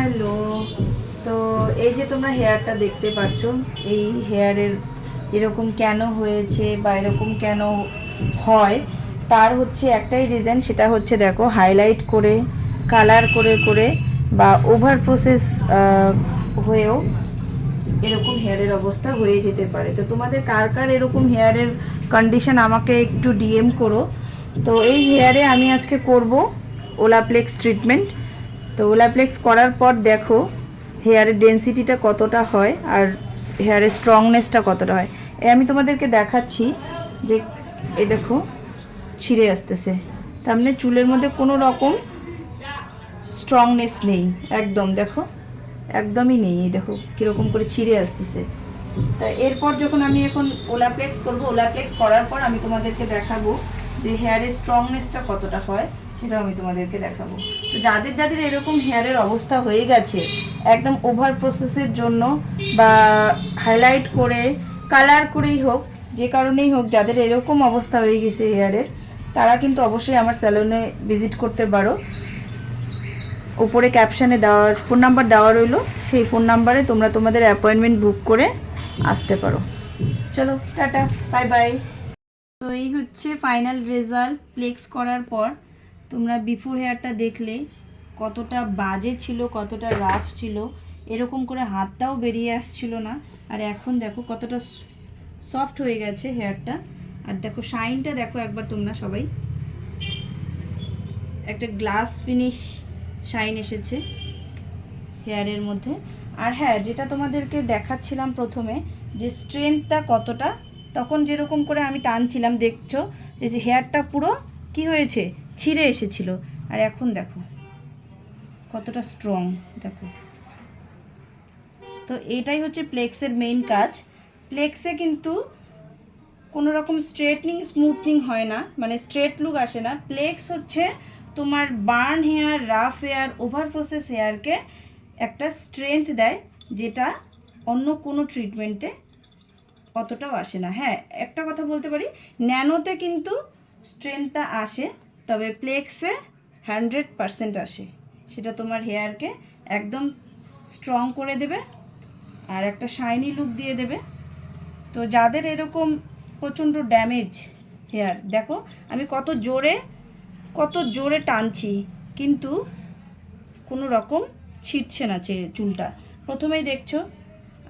Hello. তো এই যে তোমরা হেয়ারটা দেখতে পাচ্ছ, এই হেয়ারের এরকম কেন হয়েছে বা এরকম কেন হয়, তার হচ্ছে একটাই রিজন, সেটা হচ্ছে দেখো হাইলাইট করে কালার করে করে বা ওভার প্রসেস হয়েও এরকম হেয়ারের অবস্থা হয়ে যেতে পারে। তো তোমাদের কার কার এরকম হেয়ারের কন্ডিশন আমাকে একটু ডিএম করো। তো এই হেয়ারে আমি আজকে করব ওলাপ্লেক্স ট্রিটমেন্ট। তো ওলাপ্লেক্স করার পর দেখো হেয়ারের ডেন্সিটিটা কতটা হয় আর হেয়ারের স্ট্রংনেসটা কতটা হয়। আমি তোমাদেরকে দেখাচ্ছি যে এই দেখো ছিঁড়ে আসতেছে, তার মানে চুলের মধ্যে কোনো রকম স্ট্রংনেস নেই, একদম দেখো একদমই নেই। এই দেখো কীরকম করে ছিঁড়ে আসতেছে। তা এরপর যখন আমি এখন ওলাপ্লেক্স করব, ওলাপ্লেক্স করার পর আমি তোমাদেরকে দেখাবো যে হেয়ারের স্ট্রংনেসটা কতটা হয়, সেটাও আমি তোমাদেরকে দেখাবো। তো যাদের যাদের এরকম হেয়ারের অবস্থা হয়ে গেছে একদম ওভার প্রসেসের জন্য বা হাইলাইট করে কালার করেই হোক, যে কারণেই হোক, যাদের এরকম অবস্থা হয়ে গেছে হেয়ারের, তারা কিন্তু অবশ্যই আমার স্যালনে ভিজিট করতে পারো। উপরে ক্যাপশানে দেওয়ার ফোন নাম্বার দেওয়া রইলো, সেই ফোন নাম্বারে তোমরা তোমাদের অ্যাপয়েন্টমেন্ট বুক করে আসতে পারো। চলো টাটা, বাই বাই। তো এই হচ্ছে ফাইনাল রেজাল্ট প্লেক্স করার পর। তোমরা বিফোর হেয়ারটা দেখলে কতটা বাজে ছিল, কতটা রাফ ছিল, এরকম করে হাতটাও বেরিয়ে আসছিল না। আর এখন দেখো কতটা সফট হয়ে গেছে হেয়ারটা। আর দেখো শাইনটা দেখো একবার তোমরা সবাই, একটা গ্লাস ফিনিশ শাইন এসেছে হেয়ারের মধ্যে। আর হ্যাঁ, যেটা তোমাদেরকে দেখাচ্ছিলাম প্রথমে, যে স্ট্রেংথটা কতটা, তখন যেরকম করে আমি টানছিলাম দেখছো যে হেয়ারটা পুরো কি হয়েছে, ছিঁড়ে এসেছিল। আর এখন দেখো কতটা স্ট্রং, দেখো। তো এটাই হচ্ছে প্লেক্সের মেইন কাজ। প্লেক্সে কিন্তু কোনো রকম স্ট্রেটনিং স্মুথনিং হয় না, মানে স্ট্রেট লুক আসে না। প্লেক্স হচ্ছে তোমার burn hair, rough hair, over process হেয়ারকে একটা স্ট্রেংথ দেয়, যেটা অন্য কোনো ট্রিটমেন্টে অতটাও আসে না। হ্যাঁ, একটা কথা বলতে পারি, ন্যানোতে কিন্তু স্ট্রেংথটা আসে, তবে প্লেক্সে 100% আসে। সেটা তোমার হেয়ারকে একদম স্ট্রং করে দেবে আর একটা শাইনি লুক দিয়ে দেবে। তো যাদের এরকম প্রচণ্ড ড্যামেজ হেয়ার, দেখো আমি কত জোরে টানছি, কিন্তু কোনো রকম ছিটছে না চুলটা। প্রথমেই দেখছো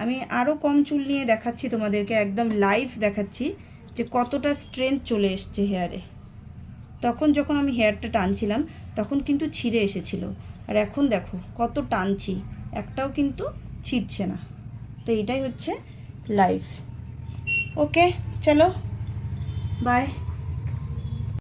আমি আরও কম চুল নিয়ে দেখাচ্ছি তোমাদেরকে, একদম লাইভ দেখাচ্ছি যে কতটা স্ট্রেংথ চলে এসছে হেয়ারে। তখন যখন আমি হেয়ারটা টানছিলাম তখন কিন্তু ছিঁড়ে এসেছিল, আর এখন দেখো কত টানছি, একটাও কিন্তু ছিটছে না। তো এটাই হচ্ছে লাইফ। ওকে, চলো বাই।